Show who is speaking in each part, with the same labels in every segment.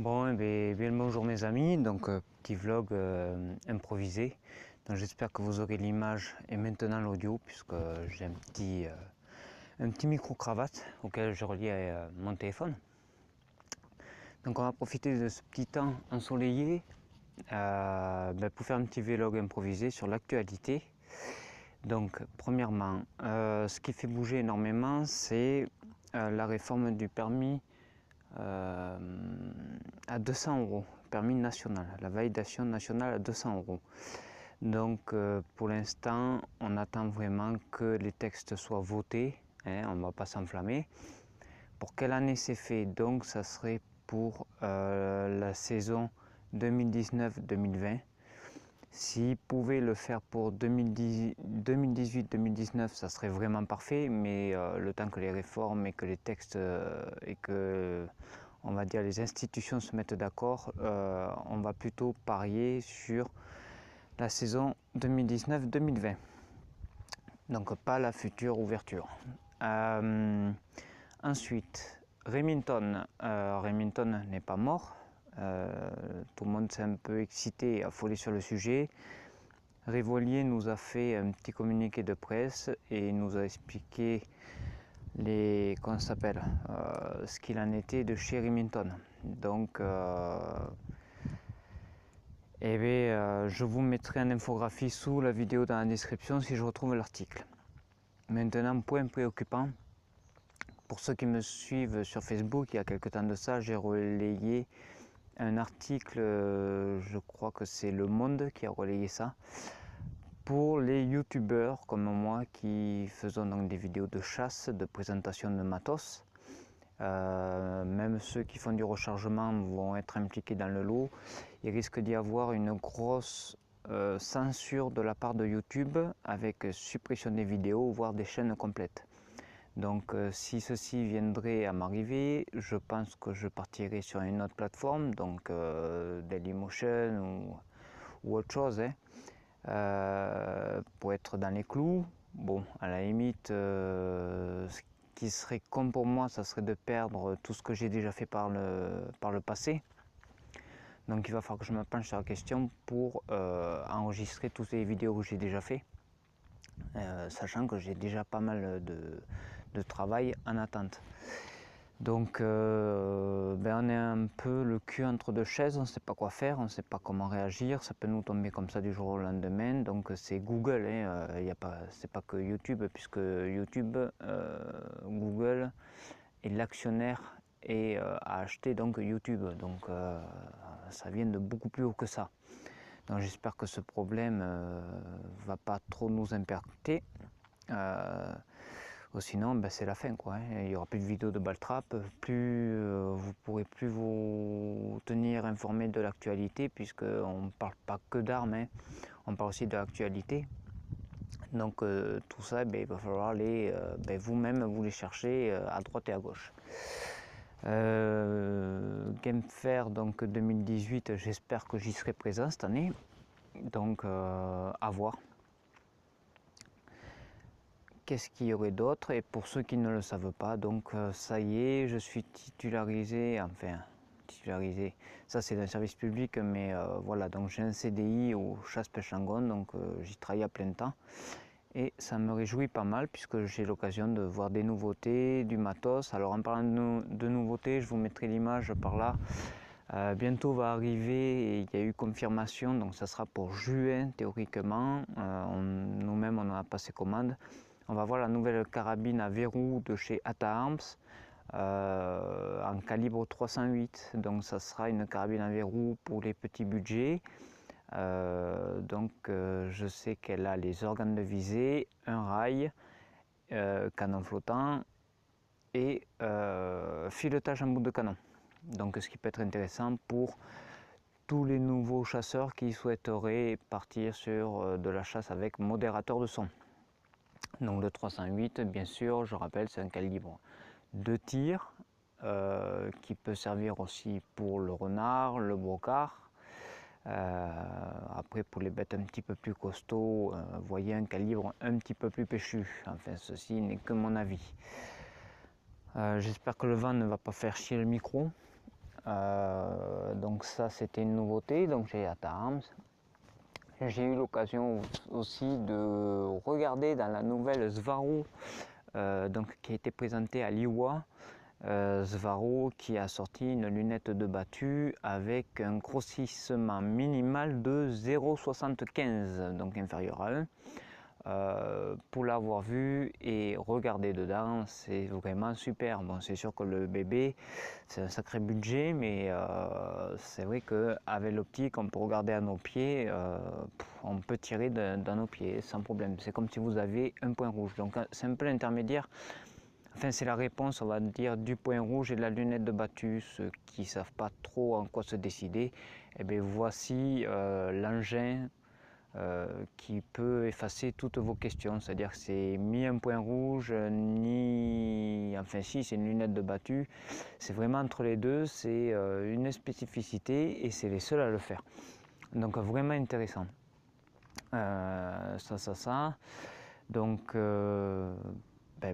Speaker 1: Bon, bien le bonjour mes amis, donc petit vlog improvisé. Donc j'espère que vous aurez l'image et maintenant l'audio puisque j'ai un petit micro-cravate auquel je relie mon téléphone. Donc on va profiter de ce petit temps ensoleillé pour faire un petit vlog improvisé sur l'actualité. Donc premièrement, ce qui fait bouger énormément c'est la réforme du permis à 200 €, permis national, la validation nationale à 200 €. Donc pour l'instant, on attend vraiment que les textes soient votés, hein, on ne va pas s'enflammer. Pour quelle année c'est fait? Donc ça serait pour la saison 2019-2020. S'ils pouvaient le faire pour 2018-2019, ça serait vraiment parfait, mais le temps que les réformes et que les textes et que, on va dire, les institutions se mettent d'accord, on va plutôt parier sur la saison 2019-2020. Donc pas la future ouverture. Ensuite, Remington. Remington n'est pas mort. Tout le monde s'est un peu excité et affolé sur le sujet. Rivolier nous a fait un petit communiqué de presse et nous a expliqué ce qu'il en était de chez Remington. Donc je vous mettrai en infographie sous la vidéo dans la description si je retrouve l'article. Maintenant, point préoccupant, pour ceux qui me suivent sur Facebook, il y a quelques temps de ça, j'ai relayé un article, je crois que c'est Le Monde qui a relayé ça, pour les youtubeurs comme moi qui faisons donc des vidéos de chasse, de présentation de matos. Même ceux qui font du rechargement vont être impliqués dans le lot. Il risque d'y avoir une grosse censure de la part de YouTube avec suppression des vidéos, voire des chaînes complètes. Donc si ceci viendrait à m'arriver, je pense que je partirai sur une autre plateforme, donc Dailymotion ou autre chose, hein, pour être dans les clous. Bon, à la limite, ce qui serait con pour moi, ça serait de perdre tout ce que j'ai déjà fait par le passé. Donc il va falloir que je me penche sur la question pour enregistrer toutes les vidéos que j'ai déjà fait. Sachant que j'ai déjà pas mal de travail en attente. Donc on est un peu le cul entre deux chaises, on ne sait pas quoi faire, on ne sait pas comment réagir, ça peut nous tomber comme ça du jour au lendemain. Donc c'est Google, hein, c'est pas que YouTube, puisque YouTube, Google est l'actionnaire et a acheté donc YouTube. Donc ça vient de beaucoup plus haut que ça. Donc j'espère que ce problème va pas trop nous impacter. Sinon c'est la fin quoi, hein. Il n'y aura plus de vidéos de Baltrap, vous pourrez plus vous tenir informé de l'actualité puisqu'on ne parle pas que d'armes, hein. On parle aussi de l'actualité. Donc tout ça il va falloir vous-même vous les chercher à droite et à gauche. Game Fair donc 2018, j'espère que j'y serai présent cette année, donc à voir. Qu'est-ce qu'il y aurait d'autre? Et pour ceux qui ne le savent pas, donc ça y est, je suis titularisé, ça c'est d'un service public, mais voilà, donc j'ai un CDI au Chasse-Pêche-Angon, donc j'y travaille à plein temps. Et ça me réjouit pas mal puisque j'ai l'occasion de voir des nouveautés, du matos. Alors en parlant de nouveautés, je vous mettrai l'image par là. Bientôt va arriver, et il y a eu confirmation, donc ça sera pour juin théoriquement. Nous-mêmes on a passé commande. On va voir la nouvelle carabine à verrou de chez Atta Arms en calibre 308. Donc ça sera une carabine à verrou pour les petits budgets. Je sais qu'elle a les organes de visée, un rail, canon flottant et filetage en bout de canon. Donc ce qui peut être intéressant pour tous les nouveaux chasseurs qui souhaiteraient partir sur de la chasse avec modérateur de son. Donc le 308, bien sûr, je rappelle, c'est un calibre de tir qui peut servir aussi pour le renard, le brocard. Après pour les bêtes un petit peu plus costauds, voyez un calibre un petit peu plus péchu. Enfin ceci n'est que mon avis. J'espère que le vent ne va pas faire chier le micro. Donc ça c'était une nouveauté, donc j'ai hâte à Arms. J'ai eu l'occasion aussi de regarder dans la nouvelle Svaro donc, qui a été présentée à l'IWA. Svaro qui a sorti une lunette de battue avec un grossissement minimal de 0,75, donc inférieur à 1. Pour l'avoir vu et regarder dedans, c'est vraiment super. Bon, c'est sûr que le bébé, c'est un sacré budget, mais c'est vrai qu'avec l'optique, on peut regarder à nos pieds, on peut tirer dans nos pieds sans problème. C'est comme si vous avez un point rouge. Donc c'est un peu l'intermédiaire. Enfin, c'est la réponse, on va dire, du point rouge et de la lunette de battue. Ceux qui ne savent pas trop en quoi se décider, eh bien, voici l'engin qui peut effacer toutes vos questions. C'est-à-dire que c'est ni un point rouge, ni... Enfin si, c'est une lunette de battue. C'est vraiment entre les deux, c'est une spécificité et c'est les seuls à le faire. Donc vraiment intéressant. Ça. Donc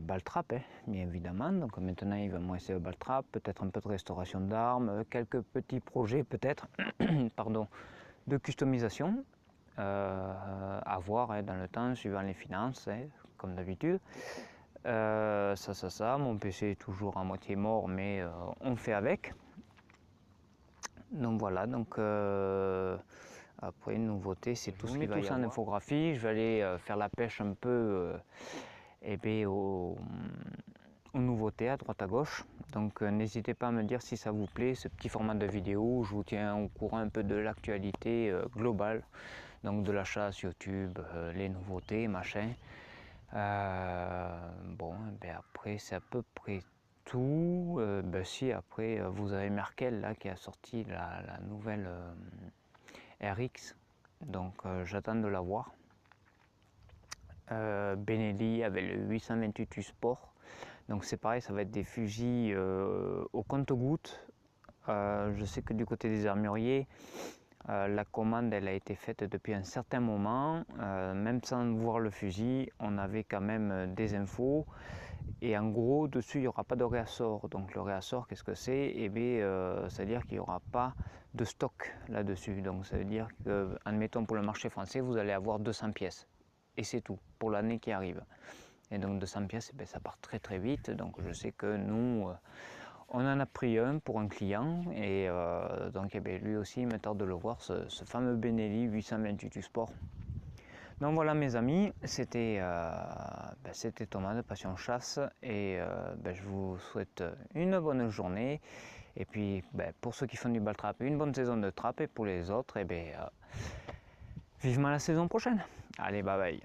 Speaker 1: Baltrap, bien évidemment. Donc maintenant il va me rester le Baltrap, peut-être un peu de restauration d'armes, quelques petits projets peut-être, pardon, de customisation. À voir dans le temps, suivant les finances, comme d'habitude. Mon PC est toujours à moitié mort, mais on fait avec. Donc voilà, donc après une nouveauté, c'est tout ce qui va y avoir. En infographie, je vais aller faire la pêche un peu aux nouveautés à droite à gauche. Donc n'hésitez pas à me dire si ça vous plaît, ce petit format de vidéo où je vous tiens au courant un peu de l'actualité globale. Donc de la chasse YouTube, les nouveautés, machin. Après c'est à peu près tout. Si après vous avez Merkel là qui a sorti la nouvelle RX, donc j'attends de la voir. Benelli avec le 828 Sport, donc c'est pareil, ça va être des fusils au compte-gouttes. Je sais que du côté des armuriers, la commande elle a été faite depuis un certain moment, même sans voir le fusil, on avait quand même des infos. Et en gros, dessus, il n'y aura pas de réassort. Donc le réassort, qu'est-ce que c'est? Eh bien, c'est-à-dire qu'il n'y aura pas de stock là-dessus. Donc ça veut dire que, admettons pour le marché français, vous allez avoir 200 pièces. Et c'est tout, pour l'année qui arrive. Et donc 200 pièces, eh bien, ça part très très vite. Donc je sais que nous, on en a pris un pour un client. Et donc eh bien, lui aussi, il me tarde de le voir, ce fameux Benelli 828 Sport. Donc voilà mes amis, c'était Thomas de Passion Chasse et je vous souhaite une bonne journée. Et puis pour ceux qui font du Baltrap, une bonne saison de trappe et pour les autres, vivement la saison prochaine. Allez, bye bye.